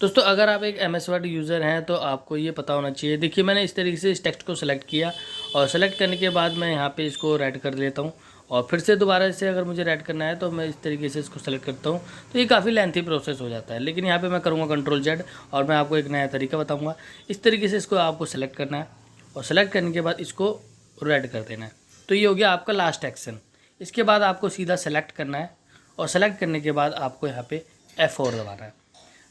दोस्तों अगर आप एक MS वर्ड यूज़र हैं तो आपको ये पता होना चाहिए। देखिए मैंने इस तरीके से इस टेक्स्ट को सेलेक्ट किया और सेलेक्ट करने के बाद मैं यहाँ पे इसको रेड कर लेता हूँ और फिर से दोबारा से अगर मुझे रेड करना है तो मैं इस तरीके से इसको सेलेक्ट करता हूँ। तो ये काफ़ी लेंथी प्रोसेस हो जाता है, लेकिन यहाँ पे मैं करूँगा Ctrl Z और मैं आपको एक नया तरीका बताऊँगा। इस तरीके से इसको आपको सेलेक्ट करना है और सेलेक्ट करने के बाद इसको रेड कर देना है। तो ये हो गया आपका लास्ट एक्शन। इसके बाद आपको सीधा सेलेक्ट करना है और सेलेक्ट करने के बाद आपको यहाँ पे F4 दबाना है।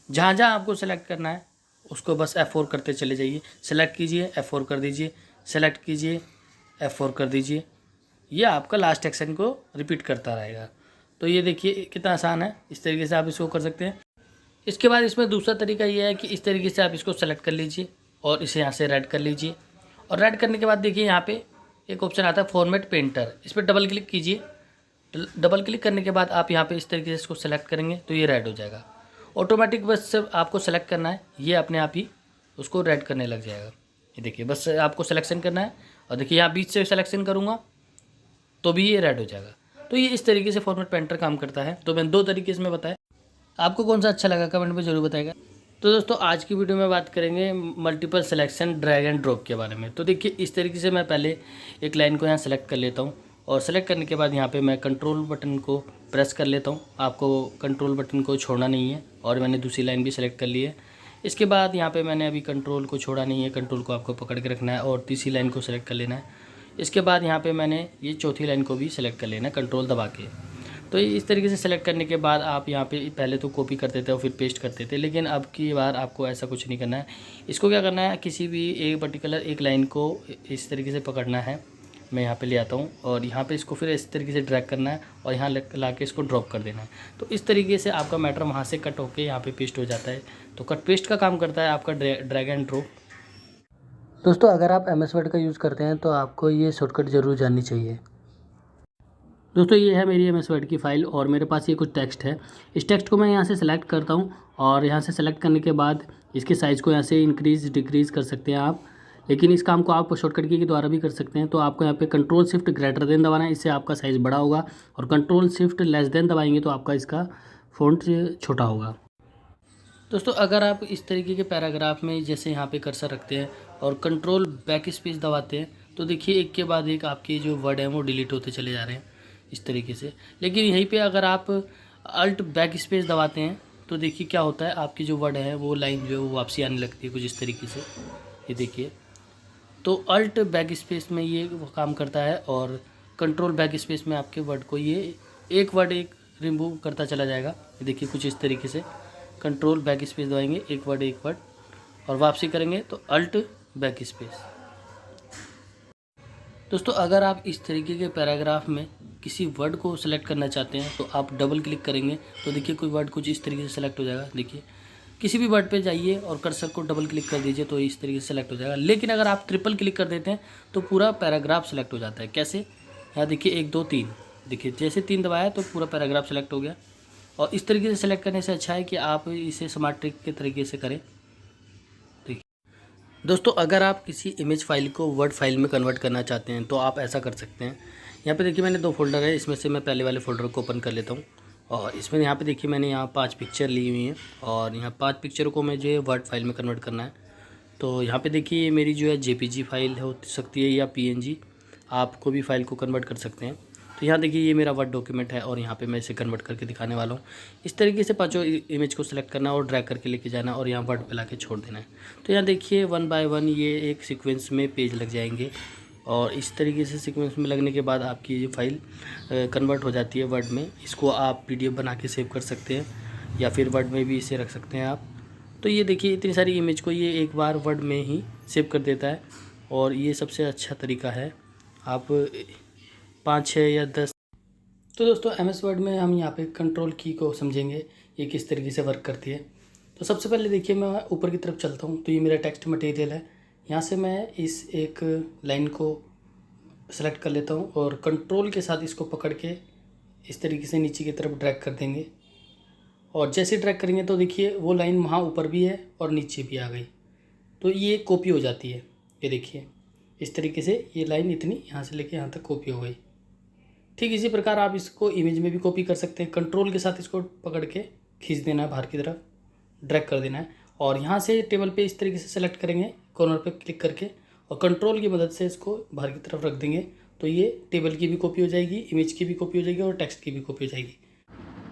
जहाँ जहाँ आपको सेलेक्ट करना है उसको बस F4 करते चले जाइए। सेलेक्ट कीजिए, F4 कर दीजिए, सेलेक्ट कीजिए, F4 कर दीजिए। ये आपका लास्ट एक्शन को रिपीट करता रहेगा। तो ये देखिए कितना आसान है, इस तरीके से आप इसको कर सकते हैं। इसके बाद इसमें दूसरा तरीका ये है कि इस तरीके से आप इसको सेलेक्ट कर लीजिए और इसे यहाँ से रेड कर लीजिए। और रेड करने के बाद देखिए यहाँ पे एक ऑप्शन आता है फॉर्मेट पेंटर, इस पर डबल क्लिक कीजिए। डबल क्लिक करने के बाद आप यहाँ पे इस तरीके से इसको सेलेक्ट करेंगे तो ये रेड हो जाएगा। ऑटोमेटिक बस सिर्फ आपको सेलेक्ट करना है, ये अपने आप ही उसको रेड करने लग जाएगा। ये देखिए बस आपको सिलेक्शन करना है और देखिए यहाँ बीच से सिलेक्शन करूँगा तो भी ये रेड हो जाएगा। तो ये इस तरीके से फॉर्मेट पेंटर काम करता है। तो मैंने 2 तरीके इसमें बताए, आपको कौन सा अच्छा लगा कमेंट में ज़रूर बताएगा। तो दोस्तों आज की वीडियो में बात करेंगे multiple selection drag and drop के बारे में। तो देखिए इस तरीके से मैं पहले एक लाइन को यहाँ सेलेक्ट कर लेता हूँ और सेलेक्ट करने के बाद यहाँ पे मैं कंट्रोल बटन को प्रेस कर लेता हूँ। आपको कंट्रोल बटन को छोड़ना नहीं है और मैंने दूसरी लाइन भी सेलेक्ट कर ली है। इसके बाद यहाँ पे मैंने अभी कंट्रोल को छोड़ा नहीं है, कंट्रोल को आपको पकड़ के रखना है और तीसरी लाइन को सेलेक्ट कर लेना है। इसके बाद यहाँ पे मैंने ये चौथी लाइन को भी सेलेक्ट कर लेना है कंट्रोल दबा के। तो इस तरीके से सेलेक्ट करने के बाद आप यहाँ पे पहले तो कॉपी करते थे और फिर पेस्ट करते थे, लेकिन अब की बार आपको ऐसा कुछ नहीं करना है। इसको क्या करना है, किसी भी एक पर्टिकुलर एक लाइन को इस तरीके से पकड़ना है। मैं यहाँ पे ले आता हूँ और यहाँ पे इसको फिर इस तरीके से ड्रैग करना है और यहाँ ला के इसको ड्रॉप कर देना है। तो इस तरीके से आपका मैटर वहाँ से कट होके यहाँ पे पेस्ट हो जाता है। तो कट पेस्ट का काम करता है आपका ड्रैग एंड ड्रॉप। दोस्तों अगर आप MS वर्ड का यूज़ करते हैं तो आपको ये शॉर्टकट ज़रूर जाननी चाहिए। दोस्तों ये है मेरी MS वर्ड की फ़ाइल और मेरे पास ये कुछ टेक्स्ट है। इस टेक्स्ट को मैं यहाँ से सेलेक्ट करता हूँ और यहाँ से सेलेक्ट करने के बाद इसके साइज़ को यहाँ से इंक्रीज़ डिक्रीज़ कर सकते हैं आप, लेकिन इस काम को आप शॉर्टकट की के द्वारा भी कर सकते हैं। तो आपको यहाँ पे कंट्रोल शिफ्ट ग्रेटर देन दबाना है, इससे आपका साइज़ बड़ा होगा और कंट्रोल शिफ्ट लेस देन दबाएंगे तो आपका इसका फ़ॉन्ट छोटा होगा। दोस्तों अगर आप इस तरीके के पैराग्राफ में जैसे यहाँ पे कर्सर रखते हैं और कंट्रोल बैक स्पेस दबाते हैं तो देखिए एक के बाद एक आपके जो वर्ड हैं वो डिलीट होते चले जा रहे हैं इस तरीके से। लेकिन यहीं पे अगर आप अल्ट बैक स्पेस दबाते हैं तो देखिए क्या होता है, आपकी जो वर्ड है वो लाइन जो है वो वापसी आने लगती है कुछ इस तरीके से। ये देखिए, तो अल्ट बैक स्पेस में ये काम करता है और कंट्रोल बैक स्पेस में आपके वर्ड को ये एक वर्ड एक रिमूव करता चला जाएगा। ये देखिए कुछ इस तरीके से कंट्रोल बैक स्पेस दबाएंगे एक वर्ड और वापसी करेंगे तो अल्ट बैक स्पेस। दोस्तों अगर आप इस तरीके के पैराग्राफ में किसी वर्ड को सिलेक्ट करना चाहते हैं तो आप डबल क्लिक करेंगे तो देखिए कोई वर्ड कुछ इस तरीके से सेलेक्ट हो जाएगा। देखिए किसी भी वर्ड पे जाइए और कर्सर को डबल क्लिक कर दीजिए तो इस तरीके से सेलेक्ट हो जाएगा। लेकिन अगर आप ट्रिपल क्लिक कर देते हैं तो पूरा पैराग्राफ सेलेक्ट हो जाता है। कैसे, यहाँ देखिए 1 2 3, देखिए जैसे 3 दबाया तो पूरा पैराग्राफ सेलेक्ट हो गया। और इस तरीके से सेलेक्ट करने से अच्छा है कि आप इसे स्मार्ट ट्रिक के तरीके से करें। देखिए दोस्तों अगर आप किसी इमेज फाइल को वर्ड फाइल में कन्वर्ट करना चाहते हैं तो आप ऐसा कर सकते हैं। यहाँ पे देखिए मैंने 2 फोल्डर है, इसमें से मैं पहले वाले फोल्डर को ओपन कर लेता हूँ और इसमें यहाँ पे देखिए मैंने यहाँ 5 पिक्चर ली हुई हैं और यहाँ 5 पिक्चरों को मुझे वर्ड फाइल में कन्वर्ट करना है। तो यहाँ पे देखिए ये मेरी जो है JPG फाइल हो सकती है या PNG, आप कोई भी फाइल को कन्वर्ट कर सकते हैं। तो यहाँ देखिए ये मेरा वर्ड डॉक्यूमेंट है और यहाँ पे मैं इसे कन्वर्ट करके दिखाने वाला हूँ। इस तरीके से 5 इमेज को सिलेक्ट करना और ड्रैग करके लेके जाना और यहाँ वर्ड पे ला के छोड़ देना है। तो यहाँ देखिए 1 बाय 1 ये एक सीक्वेंस में पेज लग जाएंगे और इस तरीके से सीक्वेंस में लगने के बाद आपकी ये फाइल कन्वर्ट हो जाती है वर्ड में। इसको आप PDF बना के सेव कर सकते हैं या फिर वर्ड में भी इसे रख सकते हैं आप। तो ये देखिए इतनी सारी इमेज को ये एक बार वर्ड में ही सेव कर देता है और ये सबसे अच्छा तरीका है। आप 5 6 या 10। तो दोस्तों MS वर्ड में हम यहाँ पे कंट्रोल की को समझेंगे ये किस तरीके से वर्क करती है। तो सबसे पहले देखिए मैं ऊपर की तरफ चलता हूँ तो ये मेरा टेक्स्ट मटेरियल है। यहाँ से मैं इस एक लाइन को सेलेक्ट कर लेता हूँ और कंट्रोल के साथ इसको पकड़ के इस तरीके से नीचे की तरफ ड्रैग कर देंगे और जैसे ड्रैग करेंगे तो देखिए वो लाइन वहाँ ऊपर भी है और नीचे भी आ गई। तो ये कॉपी हो जाती है। ये देखिए इस तरीके से ये लाइन इतनी यहाँ से लेके यहाँ तक कॉपी हो गई। ठीक इसी प्रकार आप इसको इमेज में भी कॉपी कर सकते हैं। कंट्रोल के साथ इसको पकड़ के खींच देना है बाहर की तरफ। ड्रैग कर देना है और यहाँ से टेबल पे इस तरीके से सेलेक्ट करेंगे कॉर्नर पे क्लिक करके और कंट्रोल की मदद से इसको बाहर की तरफ रख देंगे। तो ये टेबल की भी कॉपी हो जाएगी, इमेज की भी कॉपी हो जाएगी और टेक्स्ट की भी कॉपी हो जाएगी।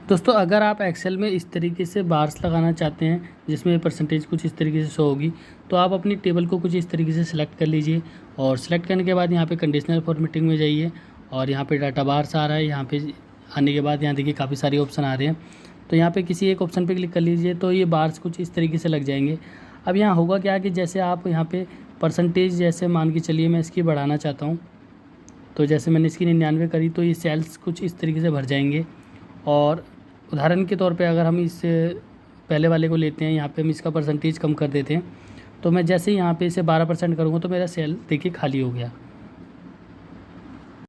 दोस्तों अगर आप एक्सेल में इस तरीके से बार्स लगाना चाहते हैं जिसमें परसेंटेज कुछ इस तरीके से शो होगी, तो आप अपनी टेबल को कुछ इस तरीके से सिलेक्ट कर लीजिए और सिलेक्ट करने के बाद यहाँ पे कंडीशनल फॉर्मेटिंग में जाइए और यहाँ पे डाटा बार्स आ रहा है। यहाँ पे आने के बाद यहाँ देखिए काफ़ी सारे ऑप्शन आ रहे हैं, तो यहाँ पे किसी एक ऑप्शन पे क्लिक कर लीजिए तो ये बार्स कुछ इस तरीके से लग जाएंगे। अब यहाँ होगा क्या कि जैसे आप यहाँ पे परसेंटेज जैसे मान के चलिए मैं इसकी बढ़ाना चाहता हूँ, तो जैसे मैंने इसकी 99 करी तो ये सेल्स कुछ इस तरीके से भर जाएंगे। और उदाहरण के तौर पे अगर हम इस पहले वाले को लेते हैं, यहाँ पे हम इसका परसेंटेज कम कर देते हैं, तो मैं जैसे ही यहाँ पे इसे 12% करूँगा तो मेरा सेल देखिए खाली हो गया।